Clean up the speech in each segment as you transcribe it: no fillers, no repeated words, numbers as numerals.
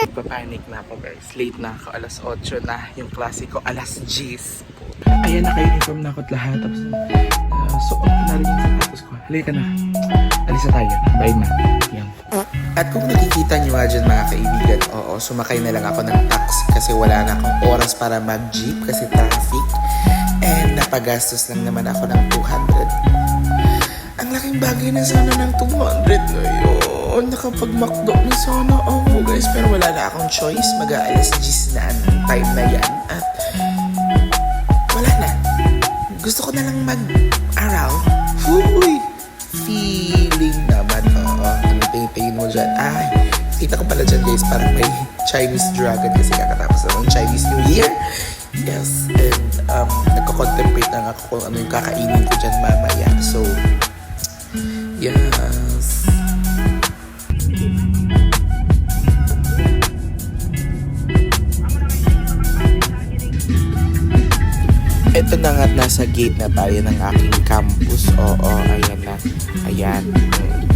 Papanik na ako guys. Late na ako. Alas 8 na. Yung klase ko alas 10. Ayan, naka-uniform na ako't lahat. Tapos, suot ko na rin yung sapatos ko. Halika na. Alis na tayo. Bye na. Yan. At kung nakikita nyo nga dyan mga kaibigan, oo, sumakay na lang ako ng taxi kasi wala na akong oras para mag-jeep kasi traffic. And napagastos lang naman ako ng 200. Ang laking bagay na sana ng 200 ngayon. Nakapag-McDo na sana ako guys. Pero wala na akong choice. Mag-aalas 10 na ang time na yan. At wala na. Gusto ko na lang mag-aral. Huy! Feeling naman. Oo. Tingin mo dyan. Ay, kita ko pala dyan guys. Parang may Chinese dragon kasi kakatapos na ng Chinese New Year. Yes. And nagko-contemplate na ako kung ano yung kakainin ko dyan mamaya. So, yes. Ito na nga, nasa gate na tayo ng aking campus. Oo, ayan na. Ayan.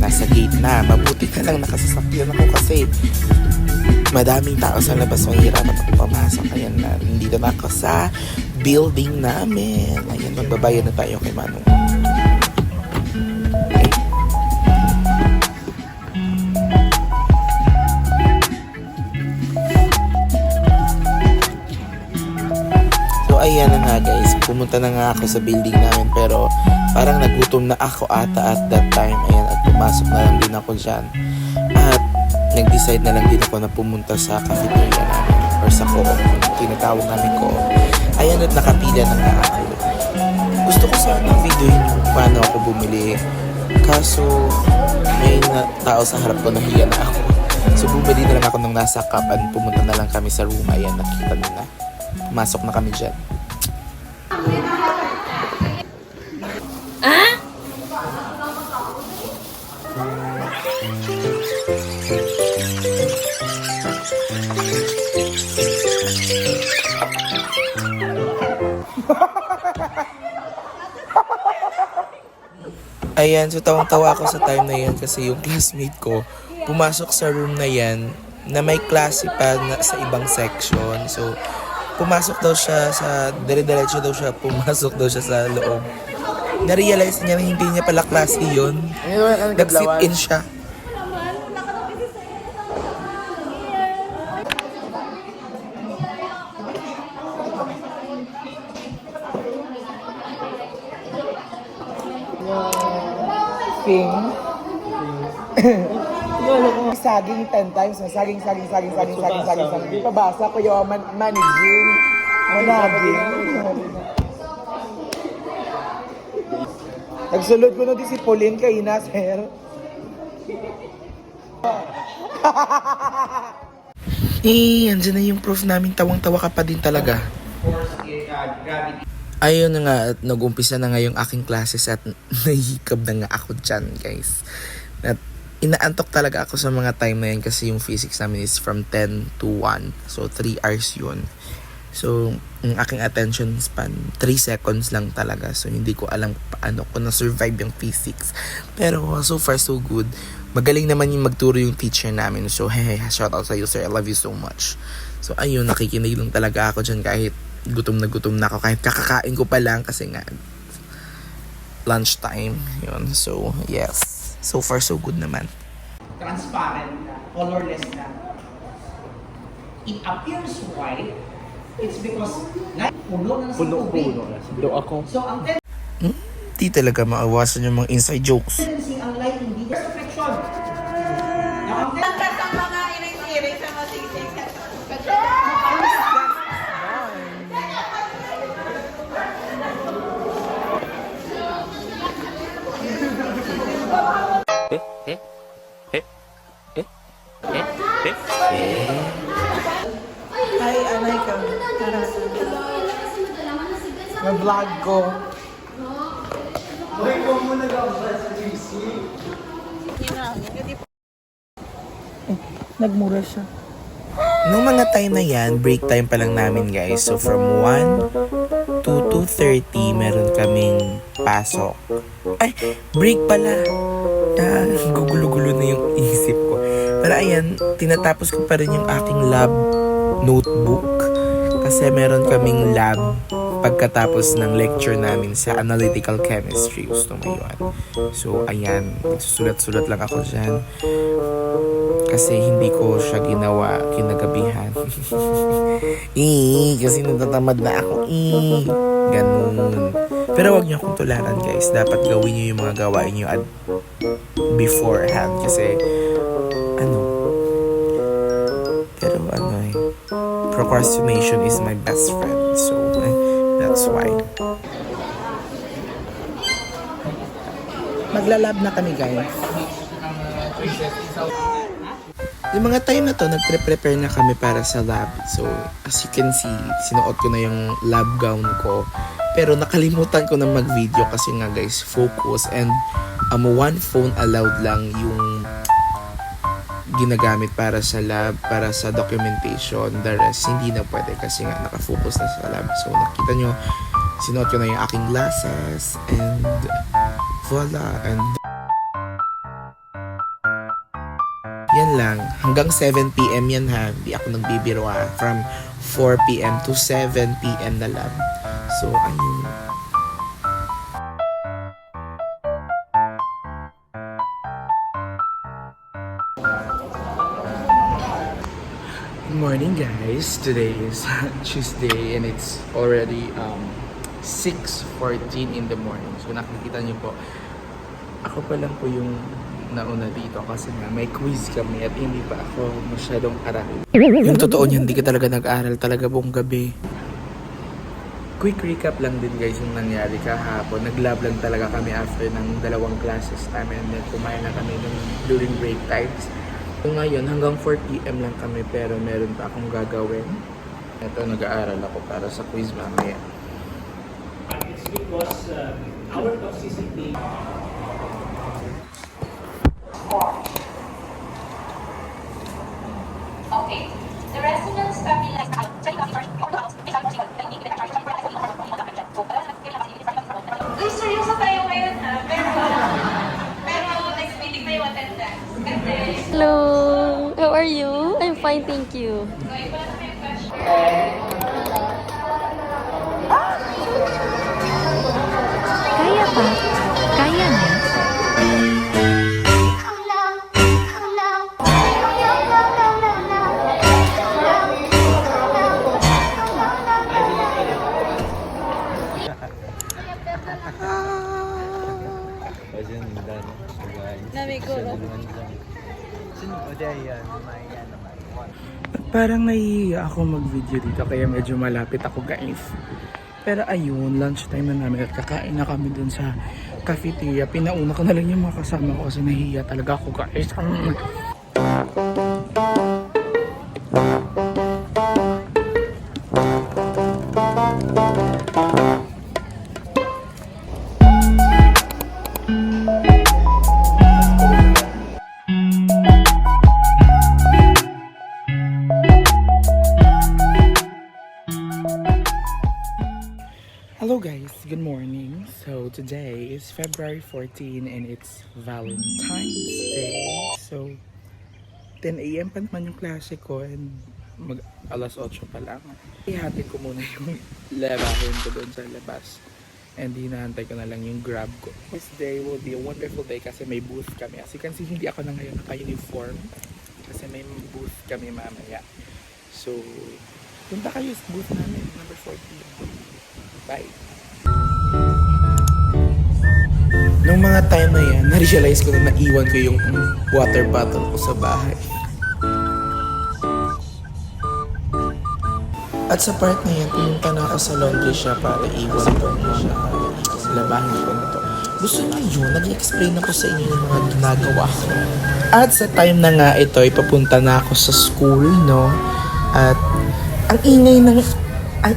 Nasa gate na. Mabuti na lang nakasasakyan ako kasi madaming tao sa labas. Mahirap na pumasok. Ayan na. Nandito na ako sa building namin. Ayan, magbabayad na tayo kay Manong. Ayan na nga guys, pumunta na nga ako sa building namin pero parang nagutom na ako ata at that time. Ayan, at pumasok na lang din ako dyan. At nag-decide na lang din ako na pumunta sa cafeteria namin or sa co-op, tinatawag namin co-op. Ayan, at nakapila na nga ako. Gusto ko sana videoin kung paano ako bumili. Kaso may tao sa harap ko, nahiya na ako. So bumili na lang ako ng nasa cup at pumunta na lang kami sa room. Ayan, nakita nyo na. Pumasok na kami dyan. Ayan, so tawang-tawa ako sa time na yan kasi yung classmate ko pumasok sa room na yan na may klase pa na, sa ibang section. So, pumasok daw siya sa, dire-diretso daw siya, pumasok daw siya sa loob. Na-realize niya na hindi niya pala klase yun. Nag-sit in siya. Ping. Saging 10 times. Saging. Pabasa ko yung managing. Nagsulod ko na din si Pauline kay Ina, sir. Andyan na yung proof namin. Tawang-tawa ka pa din talaga. Ayun na nga, at nag-umpisa na nga yung aking classes at nahihikab na nga ako dyan, guys. At inaantok talaga ako sa mga time na yun kasi yung physics namin is from 10 to 1. So, 3 hours yun. So, yung aking attention span, 3 seconds lang talaga. So, hindi ko alam paano ko na-survive yung physics. Pero, so far, so good. Magaling naman yung magturo yung teacher namin. So, hey, shout out sa you, sir. I love you so much. So, ayun, nakikinig lang talaga ako dyan kahit gutom na ako. Kahit kakakain ko pa lang kasi nga, lunchtime. Yun. So, yes. So far, so good naman. Transparent na, colorless na. It appears white, it's because puno na sa tubig. Puno ako. So, ang Di talaga maawasan yung mga inside jokes. tendency, ang light, hindi there's reflection. Now, ang Ang mga iring-iring sa masisig. Hi, anay ka. Na-vlog ko. Nagmura siya. Nung mga time na yan, break time pa lang namin guys. So from 1 to 2:30, meron kaming pasok. Ay, break pala. Gugulo-gulo na yung isip ko. Pero ayan, tinatapos ko pa rin yung aking lab notebook. Kasi meron kaming lab pagkatapos ng lecture namin sa analytical chemistry. Gusto mo yun? So, ayan. Nagsusulat-sulat lang ako dyan. Kasi hindi ko siya ginawa kinagabihan. Kasi natatamad na ako. Ganun. Pero wag niyo akong tularan, guys. Dapat gawin niyo yung mga gawain niyo at beforehand. Kasi, procrastination is my best friend. So, that's why. Maglalab na kami, guys. Yung mga time na to, nagpre-prepare na kami para sa lab. So, as you can see, sinuot ko na yung lab gown ko. Pero nakalimutan ko na mag-video kasi nga guys, focus and one phone allowed lang yung ginagamit para sa lab, para sa documentation. The rest, hindi na pwede kasi nga nakafocus na sa lab. So, nakita nyo, sinuot ko na yung aking glasses and voila. And yan lang. Hanggang 7 p.m. yan ha. Hindi ako nagbibiro ha. From 4 p.m. to 7 p.m. na lab. So, ayun. Good morning guys. Today is Tuesday and it's already 6:14 in the morning. So nakikita niyo po, ako pa lang po yung nauna dito kasi nga may quiz kami at hindi pa ako masyadong aral. Yung totoo niyan, hindi ka talaga nag-aral talaga buong gabi. Quick recap lang din guys yung nangyari kahapon. Nag-lab lang talaga kami after ng dalawang classes namin and then kumain na kami during break times. So ngayon hanggang 4 p.m. lang kami pero meron pa akong gagawin. Ito, nag-aaral ako para sa quiz mamaya. It's because our toxicity. Okay. The residents stabilize. Uy, seryoso tayo ngayon ha. Pero next meeting na yung attendance. Hello, how are you? I'm fine, thank you. So, iba na may question. Kaya pa? Kaya na? Parang nahihiya ako mag-video dito kaya medyo malapit ako guys. Pero ayun, lunchtime na namin at kakain na kami dun sa cafeteria. Pinauna ko na lang yung mga kasama ko kasi nahihiya talaga ako guys. Hello guys, good morning. So today is February 14 and it's Valentine's Day. So 10 a.m. pa naman yung klase ko and alas 8 pa lang. Ihatid ko muna yung labahin ko doon sa labas. And hinahantay ko na lang yung grab ko. This day will be a wonderful day kasi may booth kami. As you can see, hindi ako na ngayon naka-uniform kasi may booth kami mamaya. So, punta kayo sa booth namin, number 14. Bye. Nung mga time na yan, na-realize ko na naiwan ko yung water bottle ko sa bahay. At sa part na yan, pumunta na ako sa laundry shop para iwan ko siya. Labahin ko na to. Gusto nyo yun, nag-explain ako sa inyo yung mga ginagawa ko. At sa time na nga ito, ipapunta na ako sa school, no? At ang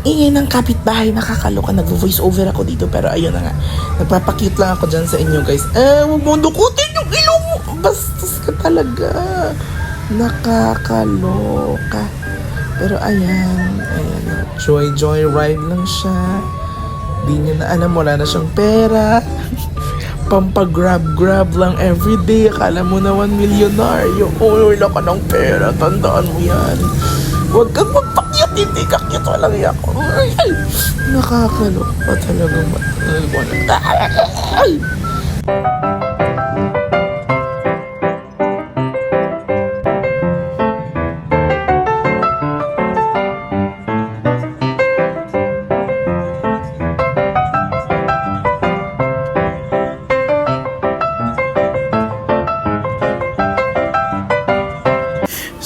ingay ng kapitbahay, nakakaloka. Nag-voice over ako dito, pero ayun na nga. Nagpapakute lang ako dyan sa inyo, guys. Huwag mo dukutin yung ilong mo. Bastos ka talaga. Nakakaloka. Pero ayan. Joy ride lang siya. Di niya na alam, wala na siyang pera. pampagrab-grab lang everyday. Akala mo naman milyonaryo. Uy, wala ka ng pera. Tandaan mo yan. Huwag kang magpakyat. Hindi ka cute. Walang yak. Ay, ay. Nakakaloka talagang ay.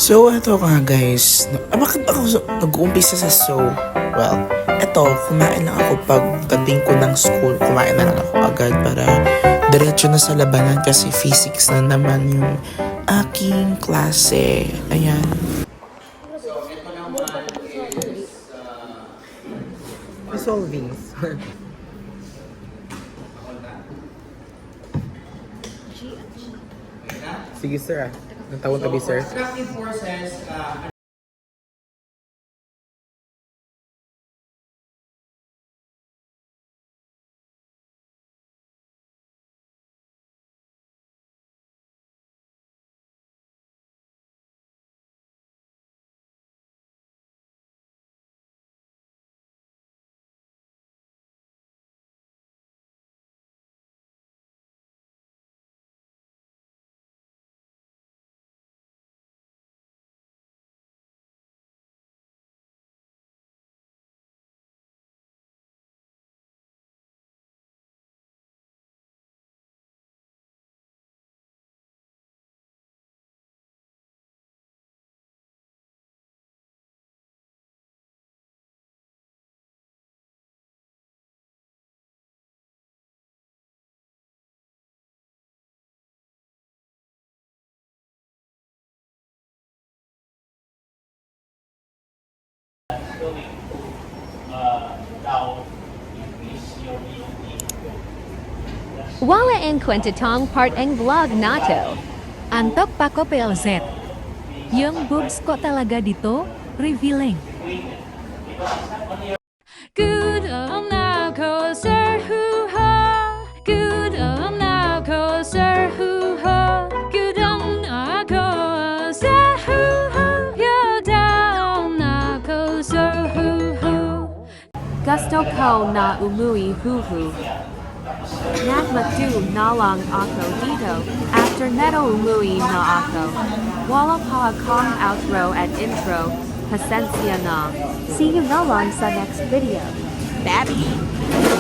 So, eto nga guys. Bakit ako nag-uumpisa sa show? Well, eto, kumain lang ako pagdating ko ng school. Kumain na lang ako agad para diretso na sa labanan kasi physics na naman yung aking klase. Ayan. Resolving. Sige sir ah. Natawag tabi sir. Attractive forces, Wala ang kwentatong part ang vlog nato. Antok pa ko PLZ. Yung boobs ko talaga dito, revealing. Good na ko sir hoo-ha. Good na ko sir hoo-ha. Good na ko sir hoo-ha. You're down na ko sir hoo-ha. Gusto ko na umuwi hoo-hoo. Nagmatu na lang ako dito, after neto umuwi na ako. Wala pa akong outro at intro, pasensya na. See you na lang sa next video. Baby!